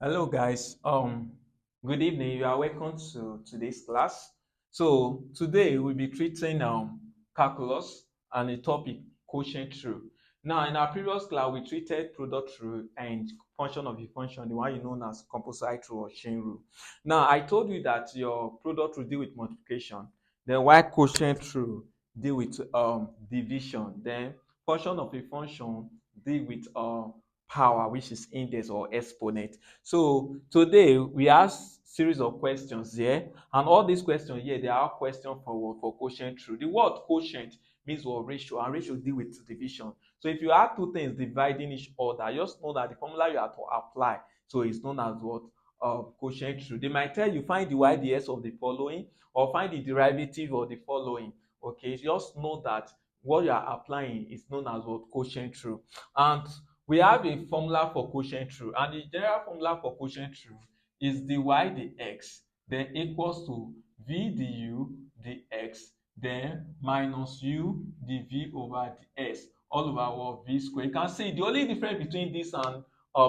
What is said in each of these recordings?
Hello guys. Good evening. You are welcome to today's class. So today we'll be treating calculus and the topic quotient rule. Now in our previous class we treated product rule and function of a function, the one you know as composite rule or chain rule. Now I told you that your product rule deal with multiplication, then while quotient rule deal with division, then function of a function deal with power, which is index or exponent. So today we ask series of questions here, and all these questions here they are questions for quotient rule. The word quotient means what? Ratio, and ratio deal with division. So if you have two things dividing each other, just know that the formula you have to apply so it's known as what? Quotient rule. They might tell you find the y ds of the following or find the derivative of the following. Okay, just know that what you are applying is known as what? Quotient rule. And we have a formula for quotient rule, and the general formula for quotient rule is dy dx then equals to v du dx then minus u dv over dx all over what? V square. You can see the only difference between this and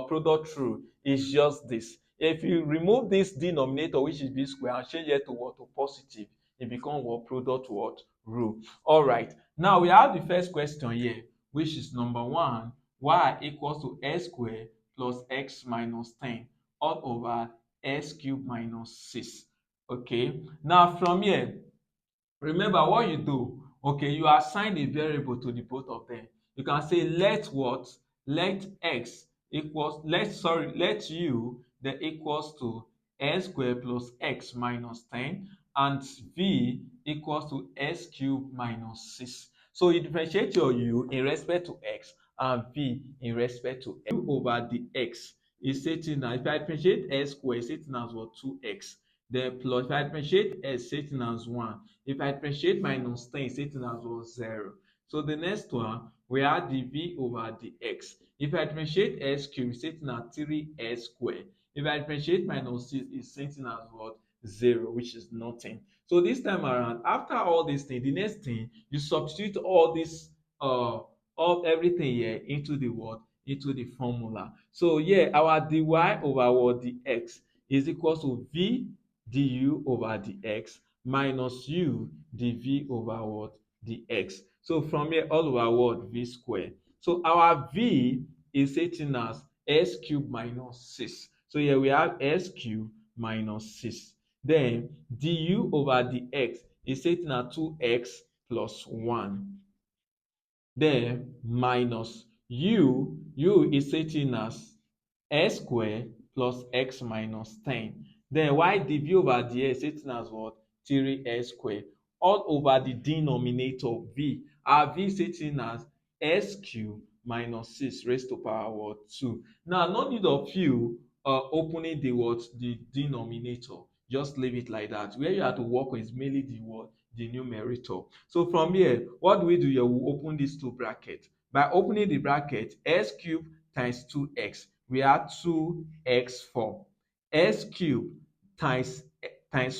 product rule is just this. If you remove this denominator, which is v square, and change it to what? To positive, it becomes what? Product what? Rule. All right, now we have the first question here, which is number one: y equals to x squared plus x minus 10 all over x cubed minus 6. Okay, now from here, remember what you do. Okay, you assign a variable to the both of them. You can say let what? Let x equals, let u then equals to x squared plus x minus 10, and v equals to x cubed minus 6. So you differentiate your u in respect to x and v in respect to x. U over the x is sitting as, if I differentiate x squared, it's sitting as what? 2x. Then plus, if I differentiate x, sitting as 1. If I differentiate minus 10, it's sitting as what? 0. So the next one, we have the v over the x. If I differentiate x cubed, it's sitting at 3x squared. If I differentiate minus 6, it's sitting as what? 0, which is nothing. So this time around, after all these things, the next thing, you substitute all this all everything here into the what? Into the formula. So yeah, our dy over what? The x is equal to v du over the x minus u dv over what? The x. So from here, all over what? V square. So our v is sitting as x cubed minus 6. So here we have x cubed minus 6. Then du over the x is sitting at 2x plus 1. Then minus u is sitting as x squared plus x minus 10. Then y dv over dx is sitting as what? 3x squared all over the denominator v. Our v is sitting as x cubed minus 6 raised to power what? 2. Now no need of you opening the what? The denominator. Just leave it like that. Where you have to work with is mainly the what? The numerator. So from here, what do we do here? We open these two brackets. By opening the bracket, x cubed times 2x, we have 2x4. X cubed times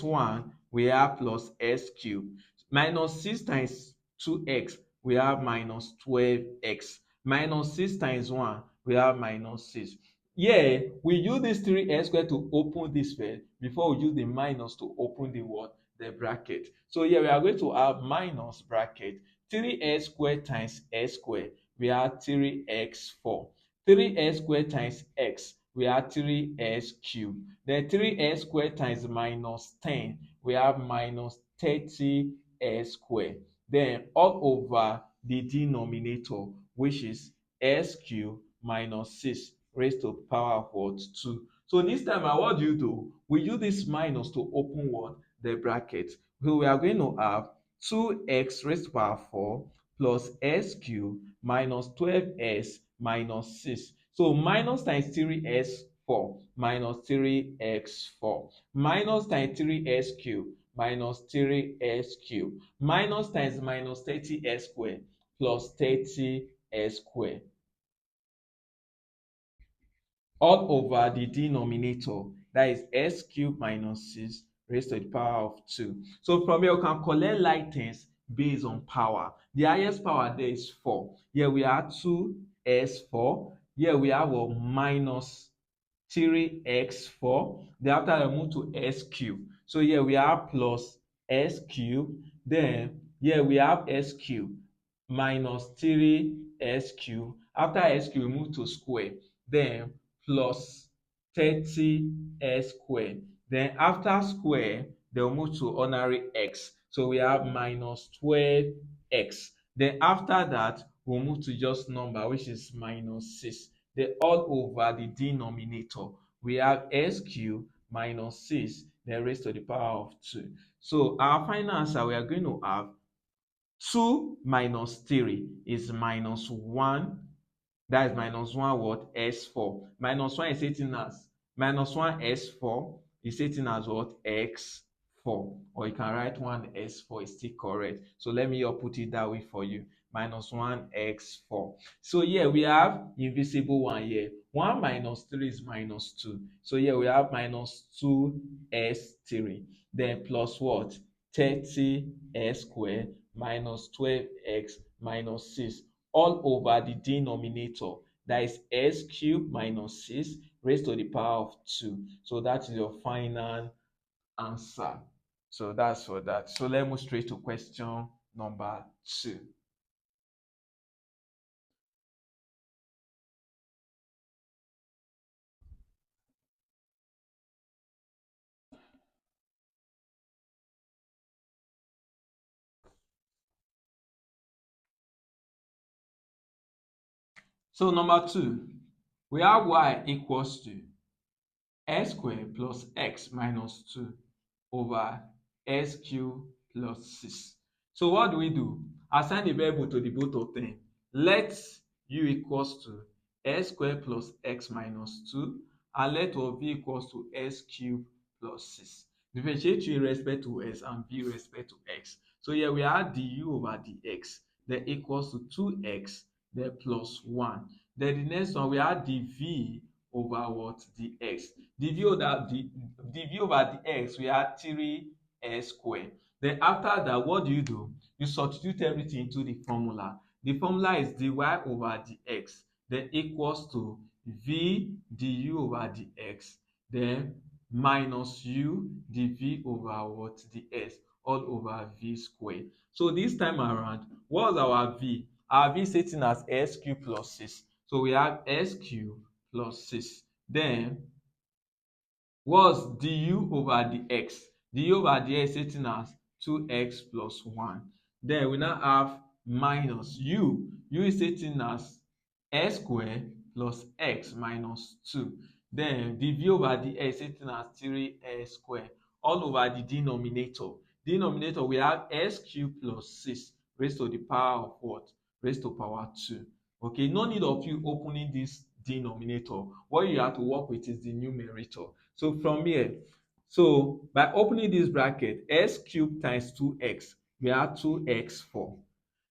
1, we have plus x cubed. Minus 6 times 2x, we have minus 12x. Minus 6 times 1, we have minus 6. Yeah, we use this 3x squared to open this first before we use the minus to open the what? The bracket. So here we are going to have minus bracket 3x squared times x squared, we have 3x4. 3x squared times x, we have 3x cubed. Then 3x squared times minus 10, we have minus 30x squared. Then all over the denominator, which is x cubed minus 6 raised to power of what? 2. So this time what do you do? We use this minus to open what? The bracket. So we are going to have 2x raised to power 4 plus x cubed minus 12x minus 6. So minus times 3x4 minus 3x4 minus times 3x cubed minus 3x cubed minus times minus 30x squared plus 30x squared all over the denominator, that is x cubed minus 6 raised to the power of 2. So from here, we can collect like things based on power. The highest power there is 4. Here we have 2s4. Here we have a minus 3x4. Then after that, we move to s cube. So here we have plus s cube. Then here we have s cube minus 3s cube. After s cube, we move to square. Then plus 30s square. Then after square, then we move to ordinary x. So we have minus 12x. Then after that, we'll move to just number, which is minus 6. Then all over the denominator, we have s cube minus 6, then raised to the power of 2. So our final answer, we are going to have 2 minus 3 is minus 1. That is minus 1 what? S4. Minus 1 is sitting as minus 1 S4 is sitting as what? X4. Or you can write 1 S4 is still correct. So let me put it that way for you. Minus 1 X4. So here we have invisible one here. 1 minus 3 is minus 2. So here we have minus 2S3. Then plus what? 30S squared minus 12x minus 6 all over the denominator, that is s cubed minus 6 raised to the power of 2. So that is your final answer. So that's for that. So let's move straight to question number 2. So number 2, we have y equals to s squared plus x minus 2 over s cubed plus 6. So what do we do? Assign the variable to the both of them. Let u equals to s squared plus x minus 2 and let of v equals to s cubed plus 6. Differentiate u in respect to s and v in respect to x. So here we have du over dx, then equals to 2x, then plus 1. Then the next one we have dv over what? Dx. dv over dx, we have 3s squared. Then after that, what do? You substitute everything into the formula. The formula is dy over dx, then equals to v du over dx, then minus u dv over what? Dx, all over v squared. So this time around, what's our v? Our v is sitting as s cubed plus 6. So we have s cubed plus 6. Then what's du over dx? Du over dx is sitting as 2x plus 1. Then we now have minus u. U is sitting as s squared plus x minus 2. Then dv over dx is sitting as 3s squared all over the denominator. Denominator, we have s cubed plus 6 raised to the power of what? Raised to power 2. Okay, no need of you opening this denominator. What you have to work with is the numerator. So from here, so by opening this bracket, s cubed times 2x, we have 2x4.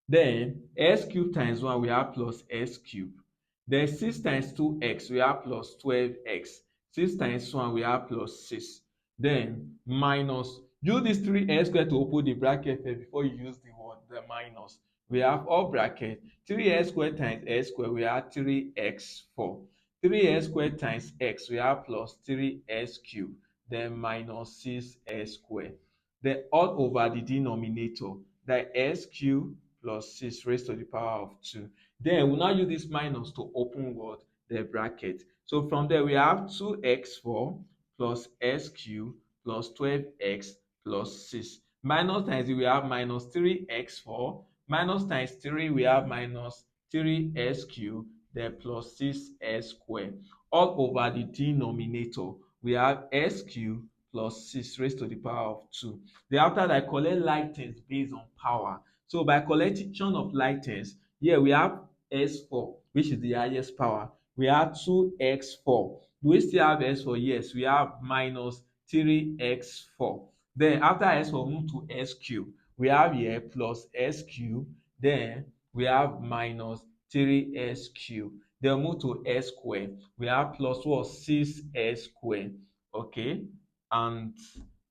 Then s cubed times 1, we have plus s cubed. Then 6 times 2x, we have plus 12x. 6 times 1, we have plus 6. Then minus, use this 3s squared to open the bracket first before you use the word, the minus. We have all bracket. 3s squared times s squared, we have 3x4. 3s squared times x, we have plus 3s cubed. Then minus 6s squared. Then all over the denominator, that s cubed plus 6 raised to the power of 2. Then we'll now use this minus to open what? The bracket. So from there, we have 2x4 plus s cubed plus 12x plus 6. Minus times we have minus 3x4. Minus times 3, we have minus 3s cubed, then plus 6s squared. All over the denominator, we have s cubed plus 6 raised to the power of 2. Then after that, I collect like terms based on power. So by collection of like terms, here we have s4, which is the highest power. We have 2x4. Do we still have s4? Yes, we have minus 3x4. Then after s4, move to s cube. We have here plus s cube. Then we have minus 3s cube. Then move to s square. We have plus what? 6s square. Okay. And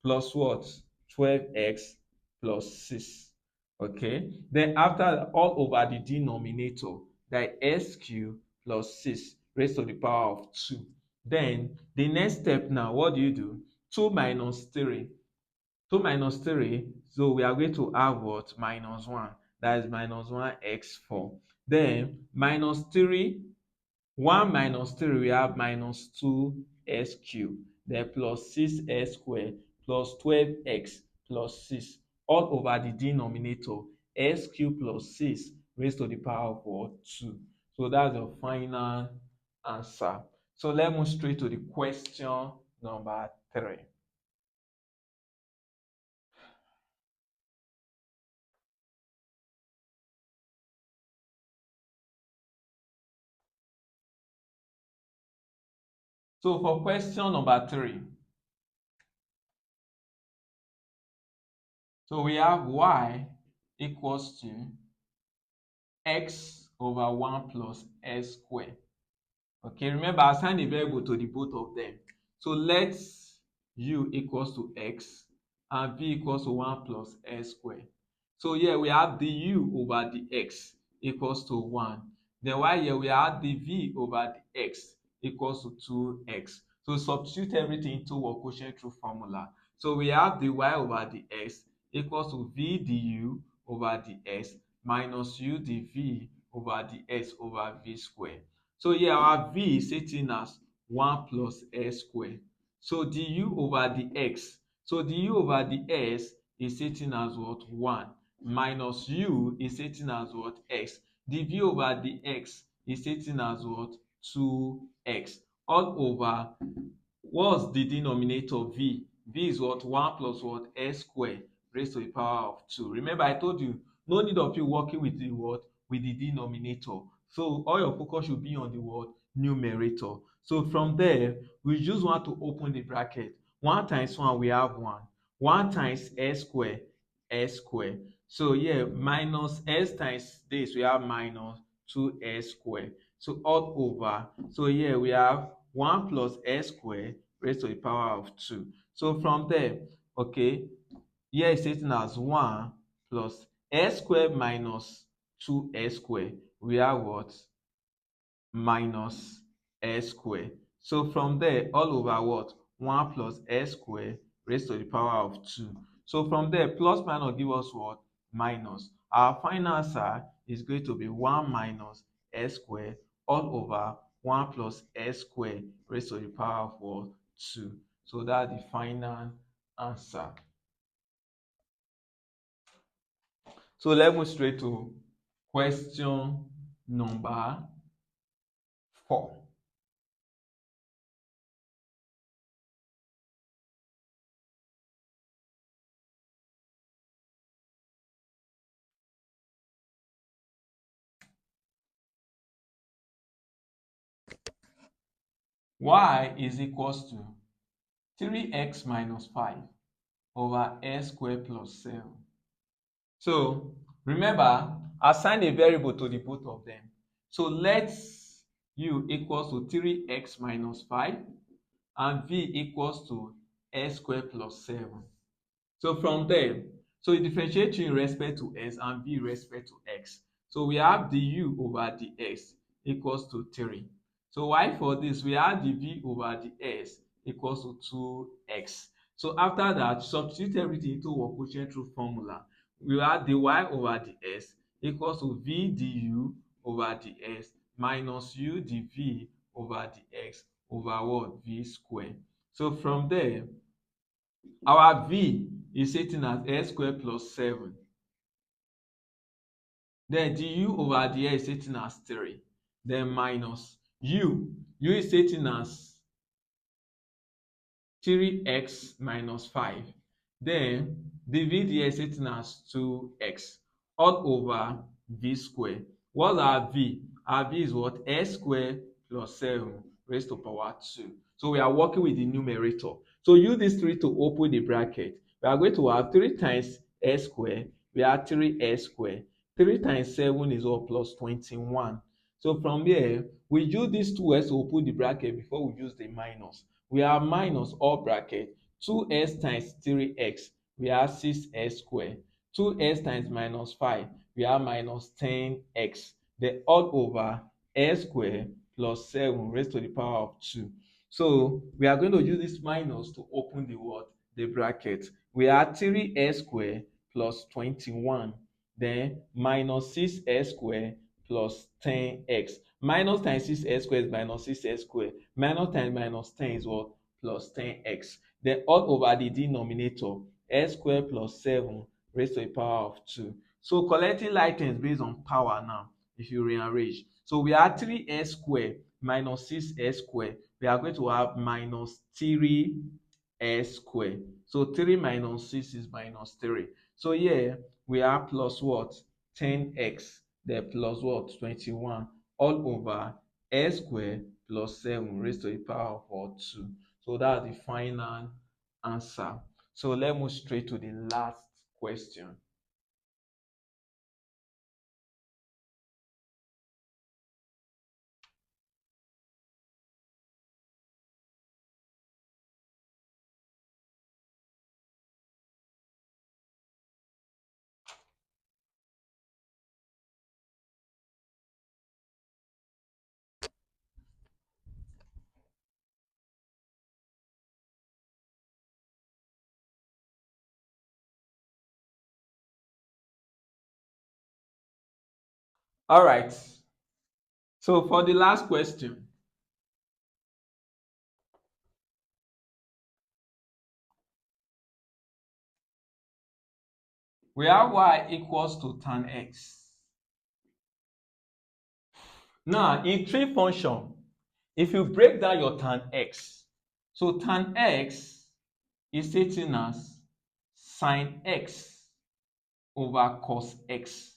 plus what? 12x plus 6. Okay. Then after all over the denominator, that s cube plus 6 raised to the power of 2. Then the next step now, what do you do? 2 minus 3. 2 minus 3, so we are going to have what? Minus 1. That is minus 1x4. Then minus 3, 1 minus 3, we have minus 2x cubed. Then plus 6x squared plus 12x plus 6 all over the denominator, x cubed plus 6 raised to the power of what? 2. So that's the final answer. So let's move straight to the question number 3. So for question number 3, so we have y equals to x over 1 plus s squared. Okay, remember I assign a variable to the both of them. So let u equals to x and v equals to 1 plus s squared. So here we have the u over the x equals to 1. Then while here we have the v over the x equals to 2x. So substitute everything into our quotient rule formula. So we have the y over the x equals to v du over the x minus u dv over the x over v squared. So here our v is sitting as 1 plus s squared. So du over the x. So du over the x is sitting as what? 1 minus u is sitting as what? X. Dv over the x is sitting as what? 2x all over what's the denominator? V. V is what? 1 plus what? S squared raised to the power of 2. Remember, I told you, no need of you working with the what? With the denominator. So all your focus should be on the what? Numerator. So from there, we just want to open the bracket. 1 times 1, we have 1. 1 times s squared, s squared. So yeah, minus s times this, we have minus 2s squared. So all over. So here we have 1 plus s squared raised to the power of 2. So from there, okay, here is written as 1 plus s squared minus 2s squared. We have what? Minus s squared. So from there, all over what? 1 plus s squared raised to the power of 2. So from there, plus minus give us what? Minus. Our final answer is going to be 1 minus s squared all over 1 plus s squared raised to the power of what? 2. So that's the final answer. So let's move straight to question number 4. Y is equals to 3x minus 5 over s squared plus 7. So remember, assign a variable to the both of them. So let u equals to 3x minus 5 and v equals to s squared plus 7. So from there, so you differentiate in respect to s and v in respect to x. So we have the u over the x equals to 3. So why for this? We have the v over the s equals to 2x. So after that, substitute everything into our quotient rule formula. We have the y over the s equals to v du over the s minus u dv over the x over what? V squared. So from there, our v is sitting as s squared plus 7. Then du over the s is sitting as 3. Then minus u is sitting as 3x minus 5. Then the v there is sitting as 2x all over v squared. What's our v? Our v is what? S squared plus 7 raised to power 2. So we are working with the numerator. So use this 3 to open the bracket. We are going to have 3 times s squared. We have 3s squared. 3 times 7 is what? Plus 21. So from here, we use these 2s to open the bracket before we use the minus. We have minus all bracket 2s times 3x, we have 6s squared. 2s times minus 5, we have minus 10x. Then all over s squared plus 7 raised to the power of 2. So we are going to use this minus to open the what? The bracket. We are 3x squared plus 21. Then minus 6x squared plus 10x. Minus times 6x squared is minus 6x squared. Minus times minus 10 is what? Plus 10x. Then all over the denominator, x squared plus 7 raised to the power of 2. So collecting like terms based on power now, if you rearrange. So we have 3x squared minus 6x squared. We are going to have minus 3x squared. So 3 minus 6 is minus 3. So here we have plus what? 10x. Then plus what? 21 all over x squared plus 7 raised to the power of what? 2. So that's the final answer. So let's move straight to the last question. All right. So for the last question, we have y equals to tan x. Now, in tree function, if you break down your tan x, so tan x is stating as sine x over cos x.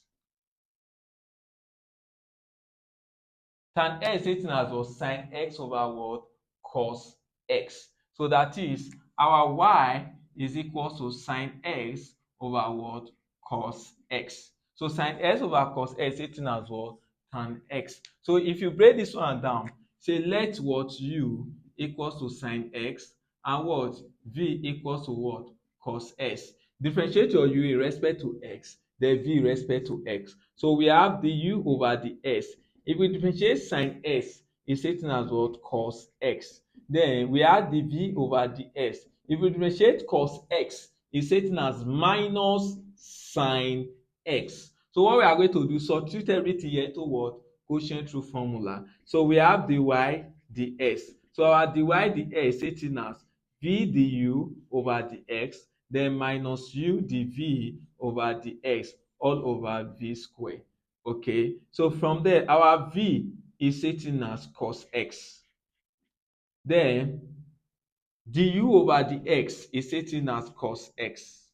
Tan x is written as what? Sine x over what? Cos x. So that is our y is equal to sine x over what? Cos x. So sine x over cos x is written as what? Tan x. So if you break this one down, say let what u equals to sine x and what v equals to what? Cos x. Differentiate your u in respect to x, then v in respect to x. So we have the u over the s. If we differentiate sine s, it's written as what? Cos x. Then we add the v over the s. If we differentiate cos x, it's written as minus sine x. So what we are going to do, substitute everything here into what? Quotient through formula. So we have the y, the s. So our dy dx is written as v du over the x, then minus u dv over the x all over v square. Okay, so from there our v is written as cos x, then du over the x is written as cos x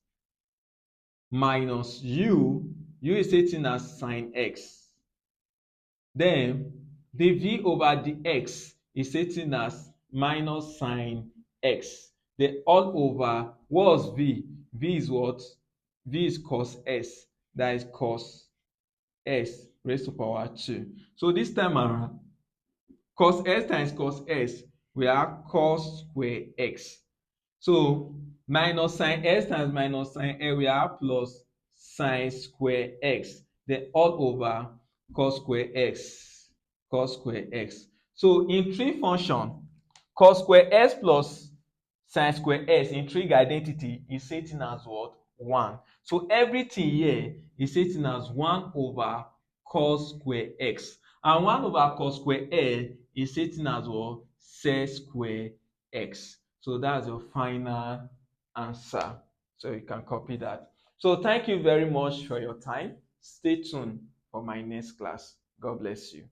minus u is written as sin x, then the v over the x is written as minus sin x, then all over what's v is what? V is cos s, that is cos s raised to power 2. So this time around, cos s times cos s, we have cos square x. So minus sin s times minus sin s, we have plus sin square x. Then all over cos square x, cos square x. So in trig function, cos square x plus sin square x in trig identity is written as what? 1. So everything here is written as 1 over cos square x. And 1 over cos square x is written as what? Sec square x. So that's your final answer. So you can copy that. So thank you very much for your time. Stay tuned for my next class. God bless you.